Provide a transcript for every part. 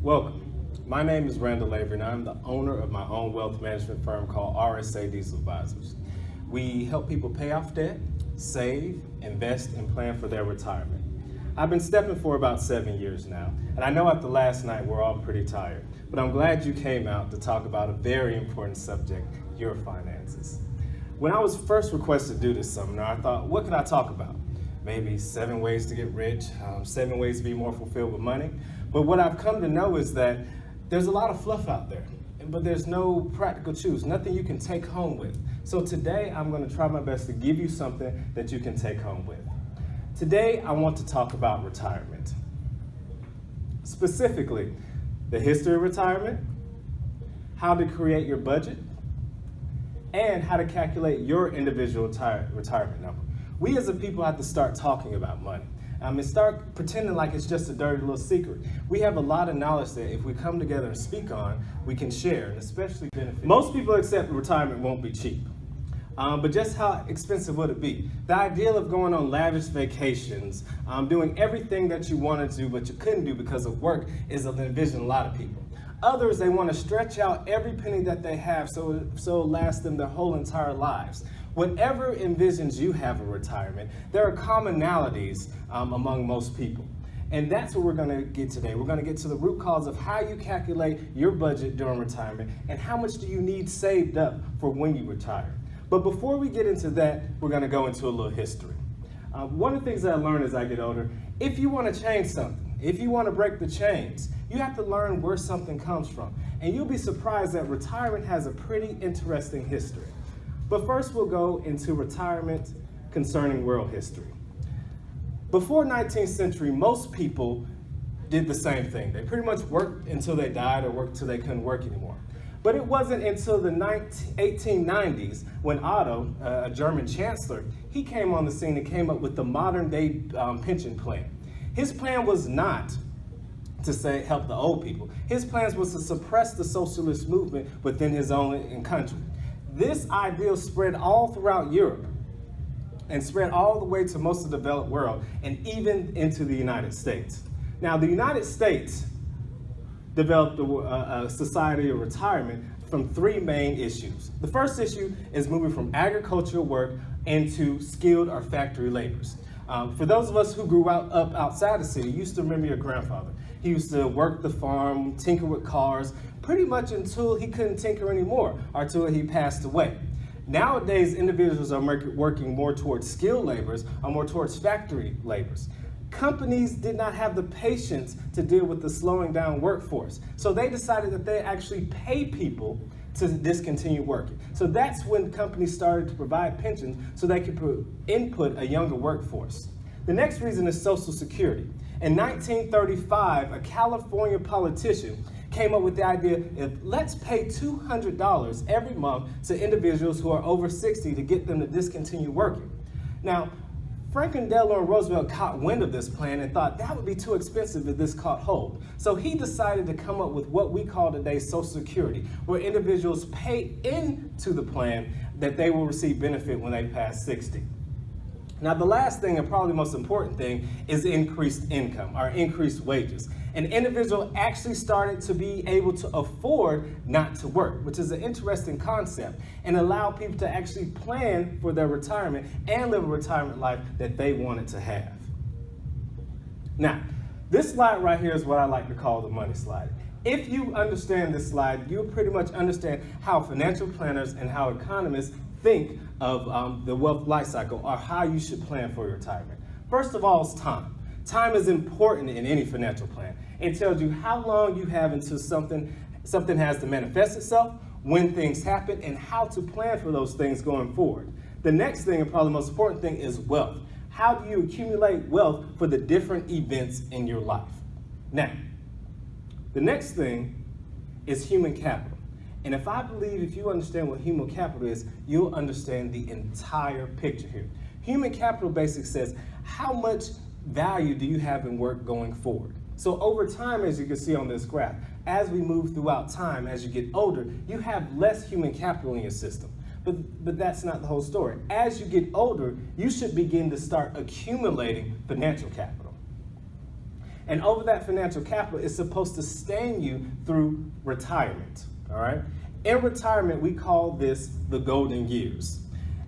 Welcome. My name is Randall Avery, and I'm the owner of my own wealth management firm called RSA Deasil Advisors. We help people pay off debt, save, invest, and plan for their retirement. I've been stepping for about 7 years now, and I know after last night we're all pretty tired, but I'm glad you came out to talk about a very important subject, your finances. When I was first requested to do this seminar, I thought, what could I talk about? Maybe 7 ways to get rich, 7 ways to be more fulfilled with money. But what I've come to know is that there's a lot of fluff out there, but there's no practical truths, nothing you can take home with. So today I'm going to try my best to give you something that you can take home with. Today I want to talk about retirement. Specifically, the history of retirement, how to create your budget, and how to calculate your individual retirement number. We as a people have to start talking about money. And start pretending like it's just a dirty little secret. We have a lot of knowledge that if we come together and speak on, we can share and especially benefit. Most people accept retirement won't be cheap. But just how expensive would it be? The ideal of going on lavish vacations, doing everything that you wanted to but you couldn't do because of work is an envision a lot of people. Others, they want to stretch out every penny that they have so it'll last them their whole entire lives. Whatever envisions you have of retirement, there are commonalities among most people. And that's what we're going to get today. We're going to get to the root cause of how you calculate your budget during retirement and how much do you need saved up for when you retire. But before we get into that, we're going to go into a little history. One of the things that I learned as I get older, if you want to change something, if you want to break the chains, you have to learn where something comes from. And you'll be surprised that retirement has a pretty interesting history. But first we'll go into retirement concerning world history. Before 19th century, most people did the same thing. They pretty much worked until they died or worked until they couldn't work anymore. But it wasn't until the 1890s when Otto, a German chancellor, he came on the scene and came up with the modern day pension plan. His plan was not to help the old people. His plan was to suppress the socialist movement within his own country. This ideal spread all throughout Europe and spread all the way to most of the developed world and even into the United States. Now, the United States developed a society of retirement from 3 main issues. The first issue is moving from agricultural work into skilled or factory laborers. For those of us who grew up outside the city, you used to remember your grandfather. He used to work the farm, tinker with cars, pretty much until he couldn't tinker anymore or until he passed away. Nowadays, individuals are working more towards skilled laborers or more towards factory laborers. Companies did not have the patience to deal with the slowing down workforce. So they decided that they actually pay people to discontinue working. So that's when companies started to provide pensions so they could input a younger workforce. The next reason is Social Security. In 1935, a California politician came up with the idea of let's pay $200 every month to individuals who are over 60 to get them to discontinue working. Now, Franklin Delano Roosevelt caught wind of this plan and thought that would be too expensive if this caught hold. So he decided to come up with what we call today Social Security, where individuals pay into the plan that they will receive benefit when they pass 60. Now, the last thing and probably the most important thing is increased income or increased wages. An individual actually started to be able to afford not to work, which is an interesting concept, and allow people to actually plan for their retirement and live a retirement life that they wanted to have. Now, this slide right here is what I like to call the money slide. If you understand this slide, you'll pretty much understand how financial planners and how economists think of the wealth life cycle or how you should plan for your retirement. First of all, is time. Time is important in any financial plan. It tells you how long you have until something has to manifest itself, when things happen, and how to plan for those things going forward. The next thing, and probably the most important thing, is wealth. How do you accumulate wealth for the different events in your life? Now, the next thing is human capital. And if you understand what human capital is, you'll understand the entire picture here. Human capital basically says, how much value do you have in work going forward? So over time, as you can see on this graph, as we move throughout time, as you get older, you have less human capital in your system. But that's not the whole story. As you get older, you should begin to start accumulating financial capital. And over that financial capital is supposed to sustain you through retirement, all right? In retirement, we call this the golden years.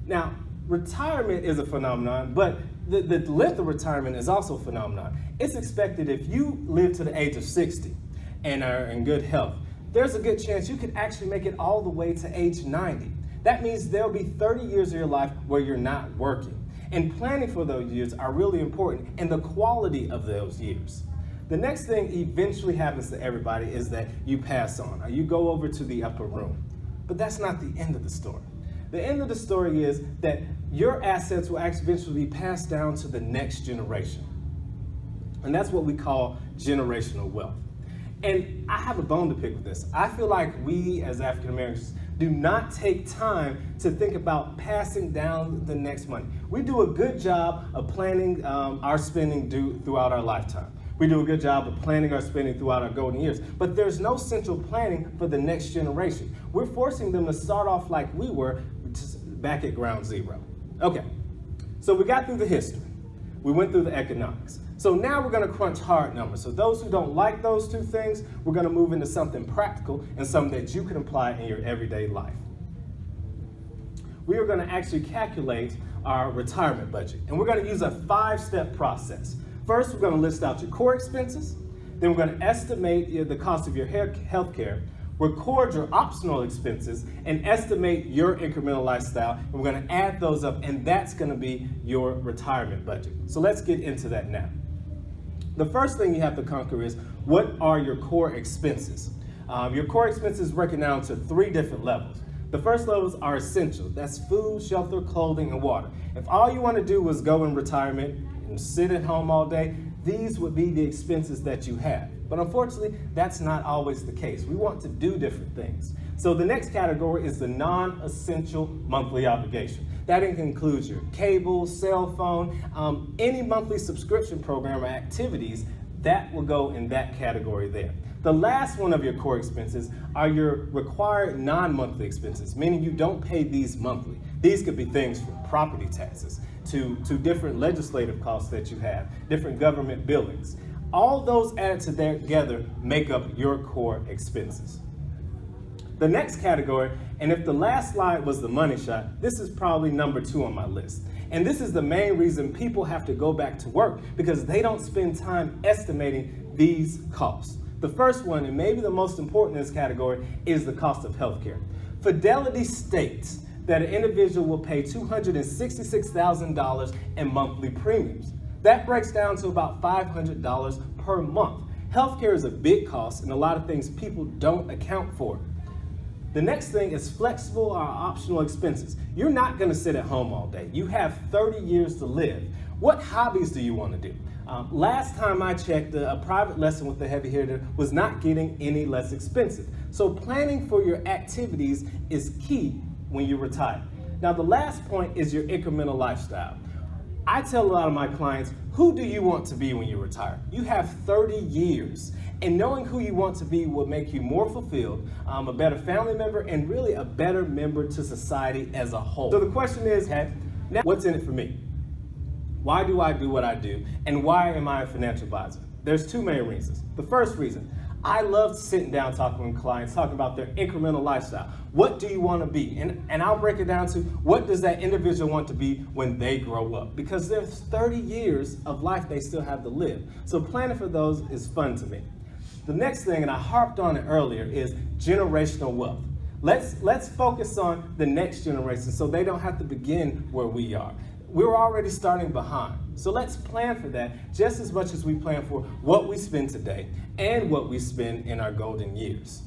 Now, retirement is a phenomenon, but the length of retirement is also a phenomenon. It's expected if you live to the age of 60 and are in good health, there's a good chance you could actually make it all the way to age 90. That means there'll be 30 years of your life where you're not working. And planning for those years are really important, and the quality of those years. The next thing eventually happens to everybody is that you pass on, or you go over to the upper room. But that's not the end of the story. The end of the story is that your assets will actually eventually be passed down to the next generation. And that's what we call generational wealth. And I have a bone to pick with this. I feel like we as African Americans do not take time to think about passing down the next money. We do a good job of planning our spending throughout our lifetime. We do a good job of planning our spending throughout our golden years, but there's no central planning for the next generation. We're forcing them to start off like we were, just back at ground zero. Okay, so we got through the history. We went through the economics. So now we're gonna crunch hard numbers. So those who don't like those two things, we're gonna move into something practical and something that you can apply in your everyday life. We are gonna actually calculate our retirement budget, and we're gonna use a 5-step process. First, we're gonna list out your core expenses. Then we're gonna estimate the cost of your health care, record your optional expenses, and estimate your incremental lifestyle. And we're gonna add those up, and that's gonna be your retirement budget. So let's get into that now. The first thing you have to conquer is, what are your core expenses? Your core expenses break down to 3 different levels. The first levels are essential. That's food, shelter, clothing, and water. If all you want to do was go in retirement and sit at home all day, these would be the expenses that you have. But unfortunately, that's not always the case. We want to do different things. So the next category is the non-essential monthly obligation. That includes your cable, cell phone, any monthly subscription program or activities that will go in that category there. The last one of your core expenses are your required non-monthly expenses, meaning you don't pay these monthly. These could be things from property taxes to different legislative costs that you have, different government billings. All those added together make up your core expenses. The next category, and if the last slide was the money shot, this is probably number 2 on my list. And this is the main reason people have to go back to work, because they don't spend time estimating these costs. The first one, and maybe the most important in this category, is the cost of healthcare. Fidelity states that an individual will pay $266,000 in monthly premiums. That breaks down to about $500 per month. Healthcare is a big cost, and a lot of things people don't account for. The next thing is flexible or optional expenses. You're not going to sit at home all day. You have 30 years to live. What hobbies do you want to do? Last time I checked, a private lesson with the heavy hitter was not getting any less expensive. So planning for your activities is key when you retire. Now, the last point is your incremental lifestyle. I tell a lot of my clients, who do you want to be when you retire? You have 30 years, and knowing who you want to be will make you more fulfilled, a better family member, and really a better member to society as a whole. So the question is, now what's in it for me? Why do I do what I do, and why am I a financial advisor? There's 2 main reasons. The first reason, I love sitting down talking with clients, talking about their incremental lifestyle. What do you want to be? And I'll break it down to, what does that individual want to be when they grow up? Because there's 30 years of life they still have to live. So planning for those is fun to me. The next thing, and I harped on it earlier, is generational wealth. Let's focus on the next generation so they don't have to begin where we are. We're already starting behind. So let's plan for that just as much as we plan for what we spend today and what we spend in our golden years.